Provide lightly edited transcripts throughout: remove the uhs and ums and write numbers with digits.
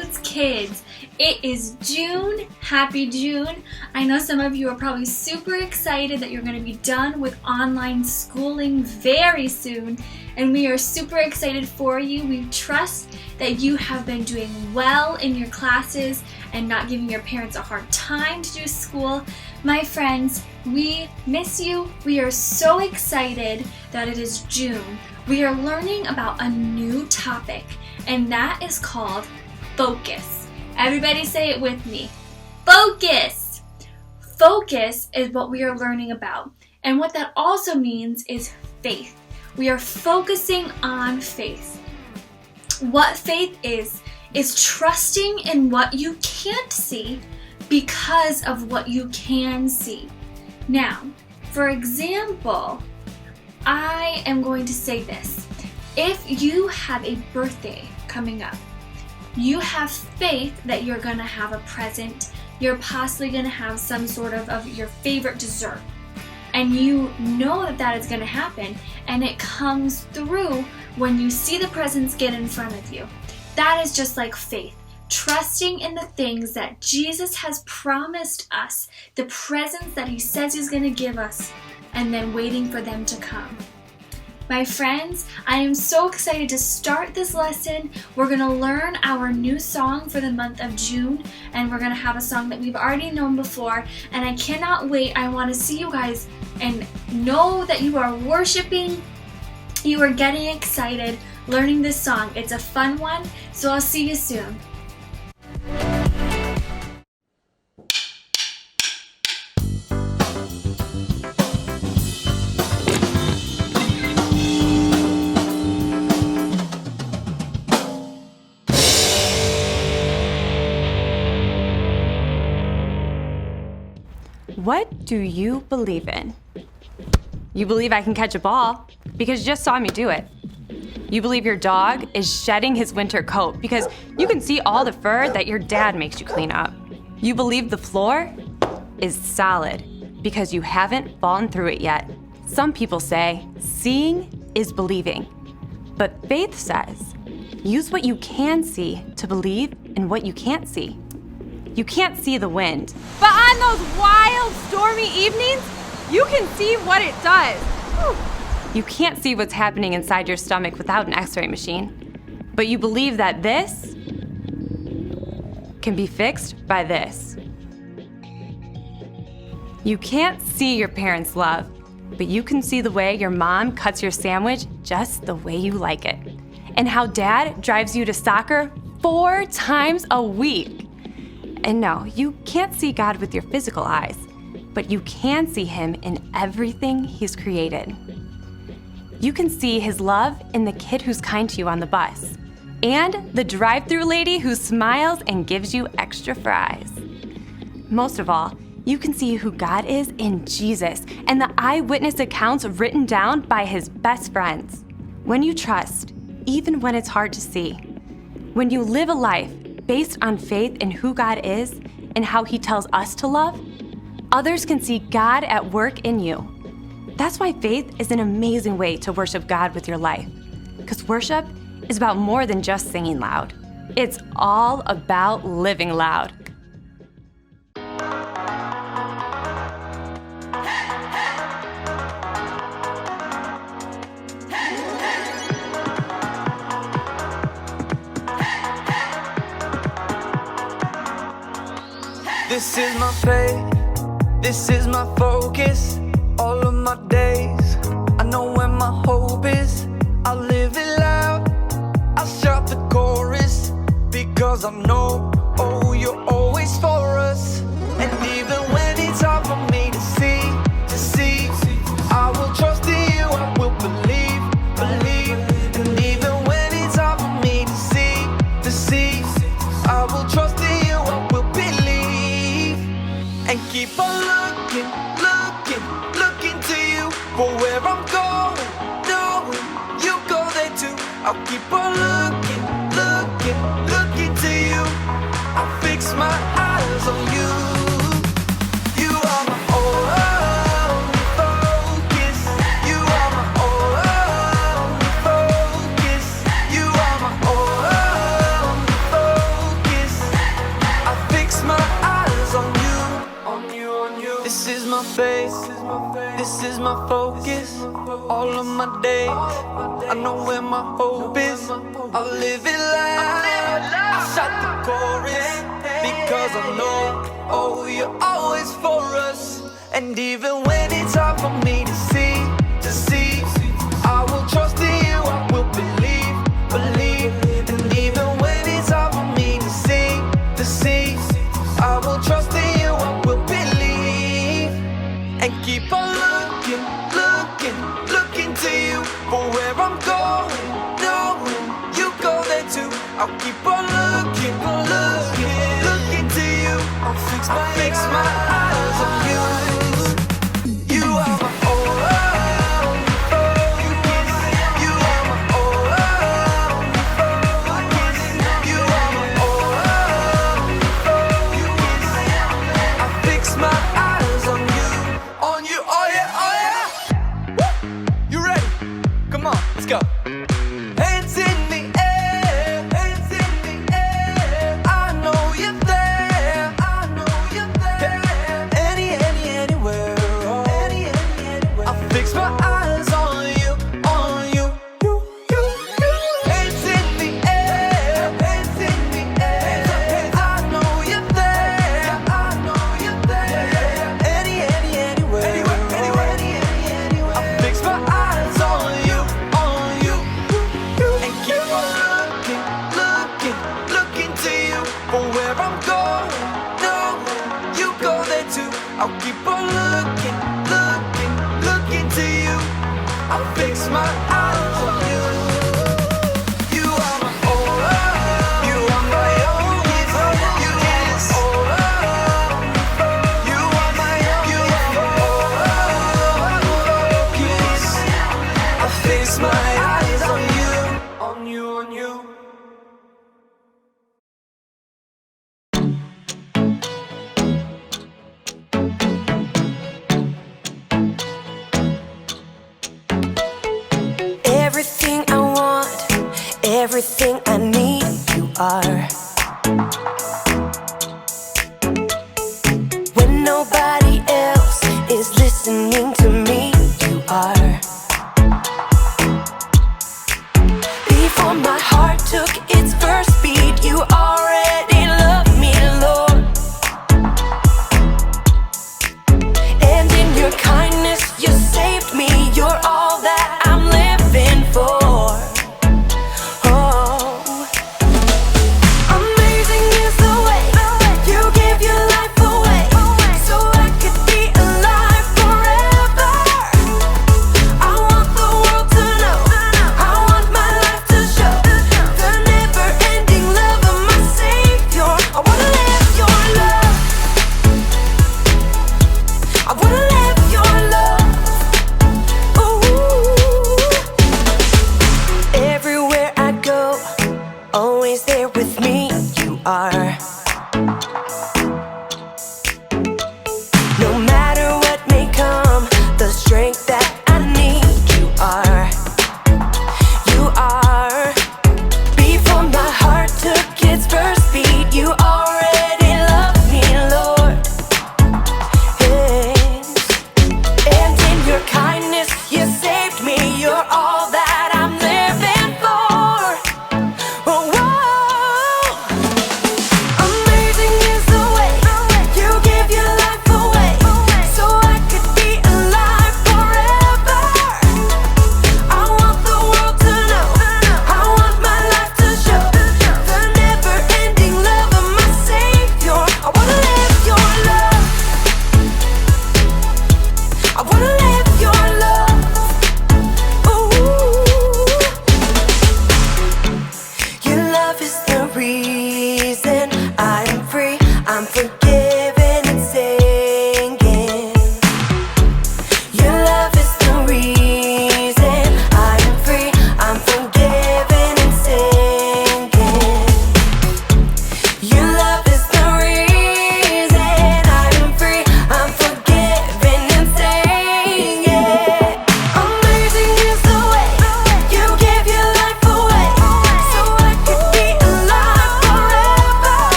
Crossroads Kids. It is June. Happy June. I know some of you are probably super excited that you're going to be done with online schooling very soon, and we are super excited for you. We trust that you have been doing well in your classes and not giving your parents a hard time to do school. My friends, we miss you. We are so excited that it is June. We are learning about a new topic, and that is called focus. Everybody say it with me. Focus! Focus is what we are learning about. And what that also means is faith. We are focusing on faith. What faith is trusting in what you can't see because of what you can see. Now, for example, I am going to say this. If you have a birthday coming up, you have faith that you're going to have a present, you're possibly going to have some sort of your favorite dessert. And you know that that is going to happen, and it comes through when you see the presents get in front of you. That is just like faith. Trusting in the things that Jesus has promised us, the presents that He says He's going to give us, and then waiting for them to come. My friends, I am so excited to start this lesson. We're going to learn our new song for the month of June, and we're going to have a song that we've already known before, and I cannot wait. I want to see you guys and know that you are worshiping, you are getting excited, learning this song. It's a fun one, so I'll see you soon. What do you believe in? You believe I can catch a ball because you just saw me do it. You believe your dog is shedding his winter coat because you can see all the fur that your dad makes you clean up. You believe the floor is solid because you haven't fallen through it yet. Some people say seeing is believing, but faith says use what you can see to believe in what you can't see. You can't see the wind, but on those wild, stormy evenings, you can see what it does. Whew. You can't see what's happening inside your stomach without an x-ray machine, but you believe that this can be fixed by this. You can't see your parents' love, but you can see the way your mom cuts your sandwich just the way you like it, and how dad drives you to soccer 4 times a week. And no, you can't see God with your physical eyes, but you can see Him in everything He's created. You can see His love in the kid who's kind to you on the bus, and the drive-thru lady who smiles and gives you extra fries. Most of all, you can see who God is in Jesus and the eyewitness accounts written down by His best friends. When you trust, even when it's hard to see, when you live a life based on faith in who God is and how He tells us to love, others can see God at work in you. That's why faith is an amazing way to worship God with your life. Because worship is about more than just singing loud. It's all about living loud. This is my faith, this is my focus, all of my days. I know where my hope is, I'll live it loud. I'll shout the chorus, because I know, oh, you're always for us. And even when it's hard for me to see, I will trust in you, I will believe. And even when it's hard for me to see, I will trust in you, I will believe. And keep on looking to you for where I'm going, knowing you go there too. I'll keep on looking to you. I'll fix my eyes on you. You are my only focus. You are my only focus. You are my only focus. is my faith, this is my focus. All of my days, I know where my hope is. I'll live it loud. I shout the chorus because I know, oh, you're always for us. And even when it's hard for me to see, I will trust in you, I will believe. And even when it's hard for me to see, I will trust in you, I will believe. And keep on looking to you for where I'm going, knowing you go there too. I'll keep on looking to you. I'll fix my eyes on you. You are my only focus. You are my only focus. You are my only focus. I fix my eyes on you, oh yeah. Woo! You ready? Come on, let's go. Hands in the air, hands in the air. I know you're there, I know you're there. Anywhere, oh. Anywhere. I fix my eyes on you. Hands in the air, hands in the air. I know you're there, I know you're there. Anywhere, oh. I fix my eyes on you. And keep on looking to you for where I'm going. No, you go there too. I'll keep on looking to you. I'll fix my eyes on you. You are my only, you are my only focus. You are my focus. I'll fix my eyes on you. Everything I want, everything I need, you are. When nobody else is listening to me, you are. Before my heart took its first beat, you already loved me, Lord. And in your kindness, you saved me. You're all that I'm living for. Oh, amazing is the way you give your life away, so I could be alive forever. I want the world to know, I want my life to show the never-ending love of my Savior. I wanna live your love, I wanna live your love.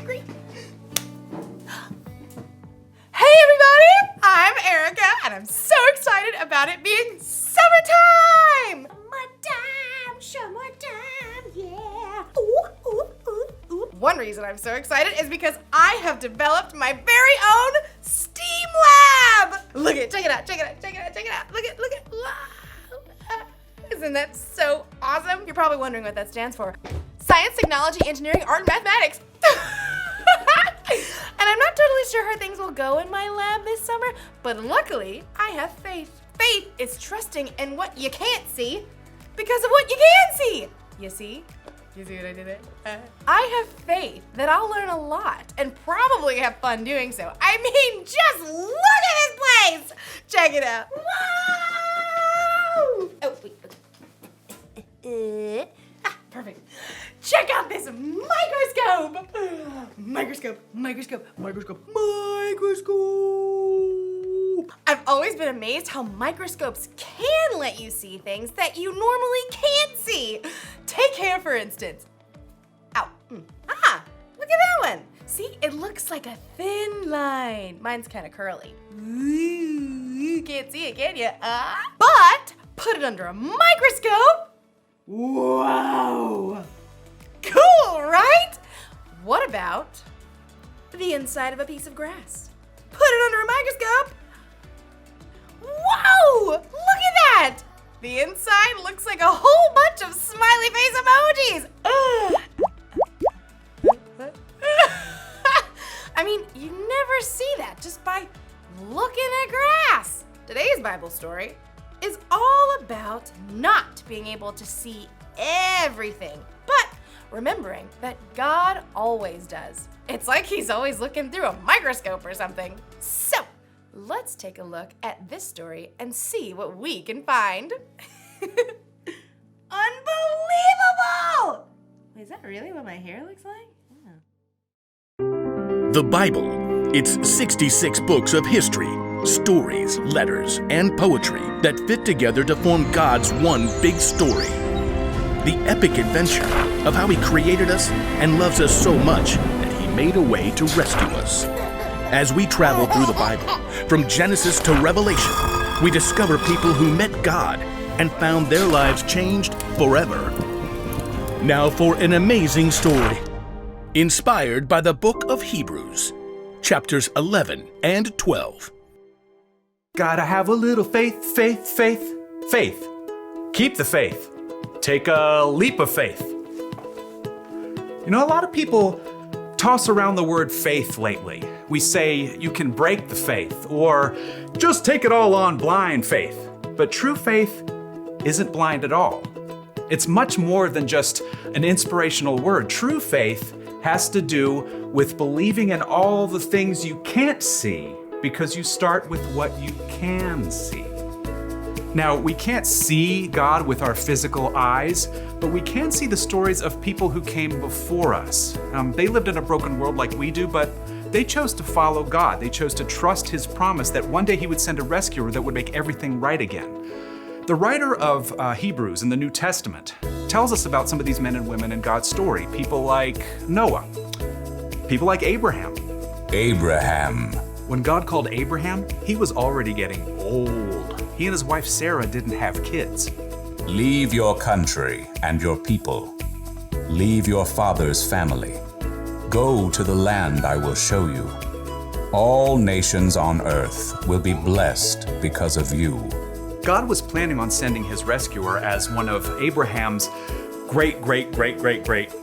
hungry. Hey everybody, I'm Erica and I'm so excited about it being summertime! Summertime, yeah. Ooh, ooh, ooh, ooh. One reason I'm so excited is because I have developed my very own STEAM lab. Look it, check it out, check it out, check it out, check it out. Look it. Wow. Isn't that so awesome? You're probably wondering what that stands for. Science, technology, engineering, art, and mathematics. And I'm not totally sure how things will go in my lab this summer, but luckily I have faith. Faith is trusting in what you can't see because of what you can see. You see? You see what I did there? I have faith that I'll learn a lot and probably have fun doing so. I mean, just look at this place! Check it out. Wow! Oh, wait. Perfect. Check out this microscope! Microscope. I've always been amazed how microscopes can let you see things that you normally can't see. Take hair, for instance. Ow. Ah, look at that one. See, it looks like a thin line. Mine's kind of curly. Ooh, you can't see it, can you? But put it under a microscope. Wow. Cool, right? What about the inside of a piece of grass? Put it under a microscope. Whoa! Look at that! The inside looks like a whole bunch of smiley face emojis. I mean, you never see that just by looking at grass. Today's Bible story is all about not being able to see everything, but remembering that God always does. It's like he's always looking through a microscope or something. So, let's take a look at this story and see what we can find. Unbelievable! Is that really what my hair looks like? Yeah. The Bible. It's 66 books of history, stories, letters, and poetry that fit together to form God's one big story. The epic adventure of how He created us and loves us so much that He made a way to rescue us. As we travel through the Bible, from Genesis to Revelation, we discover people who met God and found their lives changed forever. Now for an amazing story, inspired by the book of Hebrews, chapters 11 and 12. Gotta have a little faith, faith, faith, faith. Keep the faith. Take a leap of faith. You know, a lot of people toss around the word faith lately. We say you can break the faith, or just take it all on blind faith. But true faith isn't blind at all. It's much more than just an inspirational word. True faith has to do with believing in all the things you can't see because you start with what you can see. Now, we can't see God with our physical eyes, but we can see the stories of people who came before us. They lived in a broken world like we do, but they chose to follow God. They chose to trust His promise that one day He would send a rescuer that would make everything right again. The writer of Hebrews in the New Testament tells us about some of these men and women in God's story. People like Noah, people like Abraham. When God called Abraham, he was already getting old. He and his wife Sarah didn't have kids. Leave your country and your people. Leave your father's family. Go to the land I will show you. All nations on earth will be blessed because of you. God was planning on sending His rescuer as one of Abraham's great,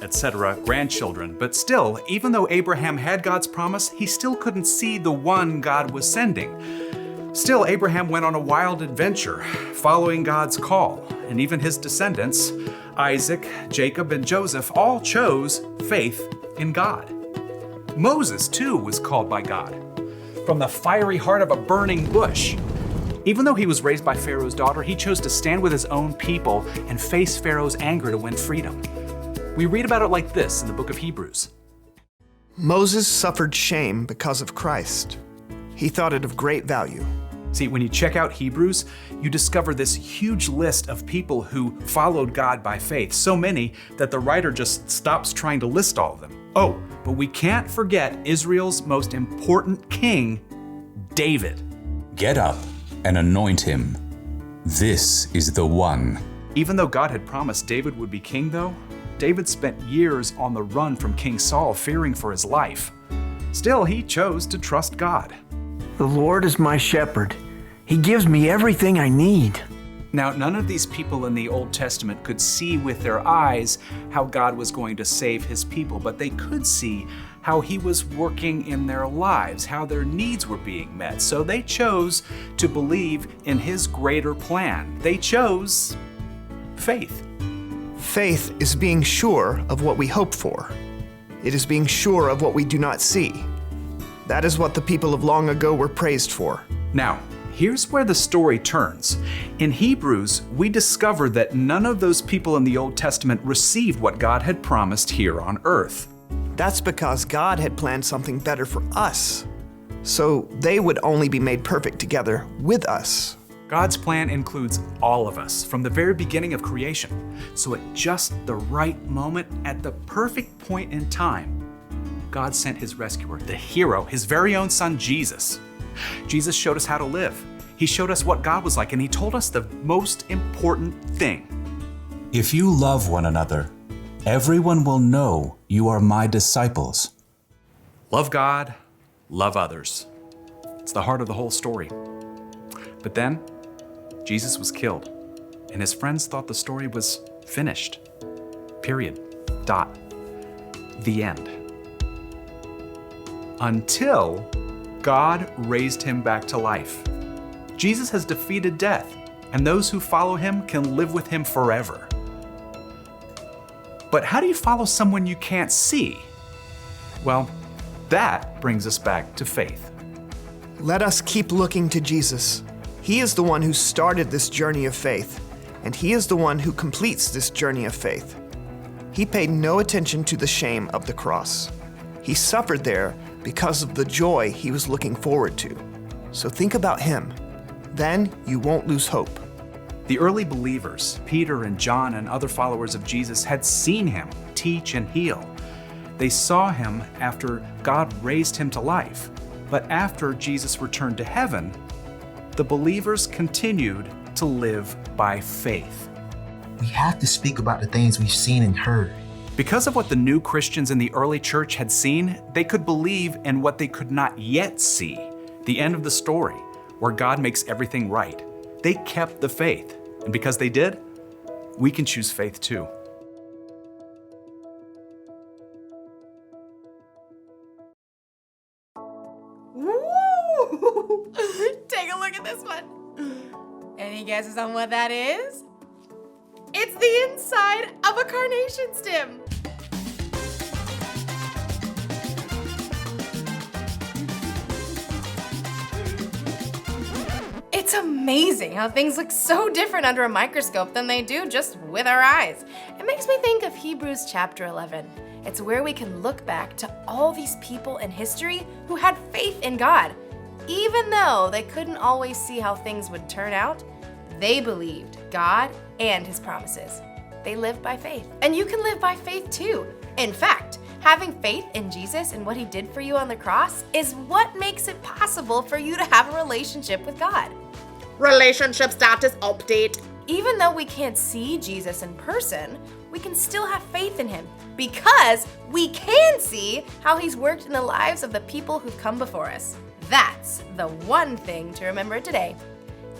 etc. grandchildren. But still, even though Abraham had God's promise, he still couldn't see the one God was sending. Still, Abraham went on a wild adventure, following God's call. And even his descendants, Isaac, Jacob, and Joseph, all chose faith in God. Moses, too, was called by God from the fiery heart of a burning bush. Even though he was raised by Pharaoh's daughter, he chose to stand with his own people and face Pharaoh's anger to win freedom. We read about it like this in the book of Hebrews. Moses suffered shame because of Christ. He thought it of great value. See, when you check out Hebrews, you discover this huge list of people who followed God by faith, so many that the writer just stops trying to list all of them. Oh, but we can't forget Israel's most important king, David. Get up and anoint him. This is the one. Even though God had promised David would be king, though, David spent years on the run from King Saul, fearing for his life. Still, he chose to trust God. The Lord is my shepherd. He gives me everything I need. Now, none of these people in the Old Testament could see with their eyes how God was going to save his people, but they could see how he was working in their lives, how their needs were being met. So they chose to believe in his greater plan. They chose faith. Faith is being sure of what we hope for. It is being sure of what we do not see. That is what the people of long ago were praised for. Now, here's where the story turns. In Hebrews, we discover that none of those people in the Old Testament received what God had promised here on earth. That's because God had planned something better for us, so they would only be made perfect together with us. God's plan includes all of us from the very beginning of creation. So at just the right moment, at the perfect point in time, God sent his rescuer, the hero, his very own son, Jesus. Jesus showed us how to live. He showed us what God was like, and he told us the most important thing. If you love one another, everyone will know you are my disciples. Love God, love others. It's the heart of the whole story. But then, Jesus was killed, and his friends thought the story was finished. Period. Dot. The end. Until God raised him back to life. Jesus has defeated death, and those who follow him can live with him forever. But how do you follow someone you can't see? Well, that brings us back to faith. Let us keep looking to Jesus. He is the one who started this journey of faith, and he is the one who completes this journey of faith. He paid no attention to the shame of the cross. He suffered there because of the joy he was looking forward to. So think about him. Then you won't lose hope. The early believers, Peter and John and other followers of Jesus, had seen him teach and heal. They saw him after God raised him to life. But after Jesus returned to heaven, the believers continued to live by faith. We have to speak about the things we've seen and heard. Because of what the new Christians in the early church had seen, they could believe in what they could not yet see, the end of the story, where God makes everything right. They kept the faith, and because they did, we can choose faith too. Woo! Take a look at this one. Any guesses on what that is? It's the inside of a carnation stem. It's amazing how things look so different under a microscope than they do just with our eyes. It makes me think of Hebrews chapter 11. It's where we can look back to all these people in history who had faith in God. Even though they couldn't always see how things would turn out, they believed God and his promises. They lived by faith. And you can live by faith too. In fact, having faith in Jesus and what he did for you on the cross is what makes it possible for you to have a relationship with God. Relationship status update. Even though we can't see Jesus in person, we can still have faith in him because we can see how he's worked in the lives of the people who've come before us. That's the one thing to remember today.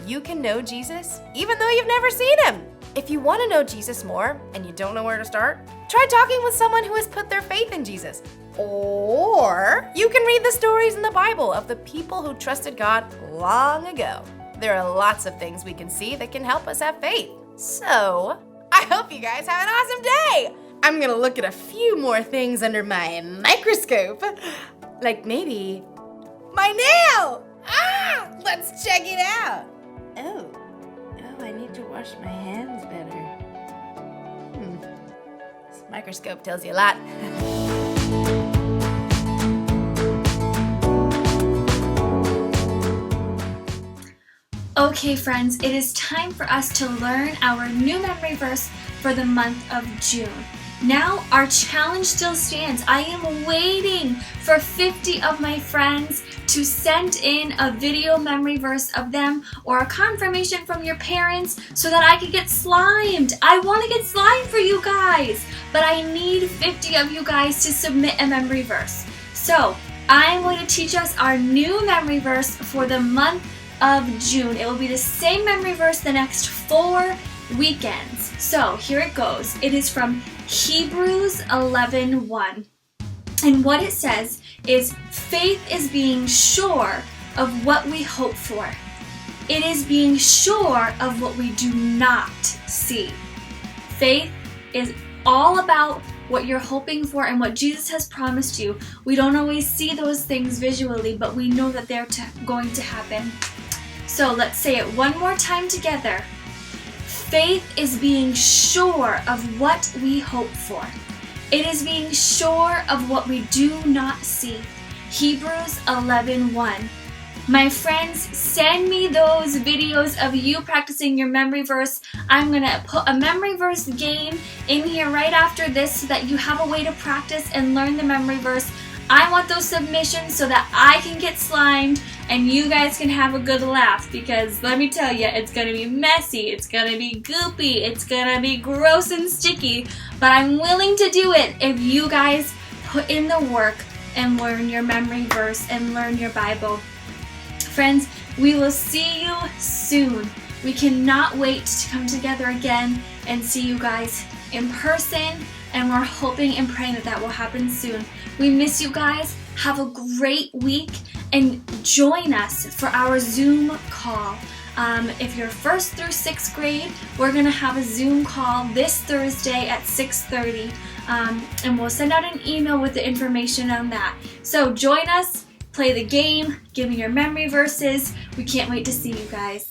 You can know Jesus even though you've never seen him. If you want to know Jesus more and you don't know where to start, try talking with someone who has put their faith in Jesus. Or you can read the stories in the Bible of the people who trusted God long ago. There are lots of things we can see that can help us have faith. So, I hope you guys have an awesome day. I'm gonna look at a few more things under my microscope. Like maybe my nail! Let's check it out. Oh, I need to wash my hands better. This microscope tells you a lot. Okay, friends, it is time for us to learn our new memory verse for the month of June. Now our challenge still stands. I am waiting for 50 of my friends to send in a video memory verse of them or a confirmation from your parents so that I can get slimed. I want to get slimed for you guys, but I need 50 of you guys to submit a memory verse. So I'm going to teach us our new memory verse for the month of June. It will be the same memory verse the next 4 weekends. So here it goes. It is from Hebrews 11:1. And what it says is, faith is being sure of what we hope for. It is being sure of what we do not see. Faith is all about what you're hoping for and what Jesus has promised you. We don't always see those things visually, but we know that they're going to happen. So let's say it one more time together. Faith is being sure of what we hope for. It is being sure of what we do not see. Hebrews 11:1. My friends, send me those videos of you practicing your memory verse. I'm going to put a memory verse game in here right after this so that you have a way to practice and learn the memory verse. I want those submissions so that I can get slimed and you guys can have a good laugh, because let me tell you, it's going to be messy, it's going to be goopy, it's going to be gross and sticky, but I'm willing to do it if you guys put in the work and learn your memory verse and learn your Bible. Friends, we will see you soon. We cannot wait to come together again and see you guys in person, and we're hoping and praying that that will happen soon. We miss you guys. Have a great week and join us for our Zoom call. If you're 1st through 6th grade, we're going to have a Zoom call this Thursday at 6:30, and we'll send out an email with the information on that. So join us, play the game, give me your memory verses. We can't wait to see you guys.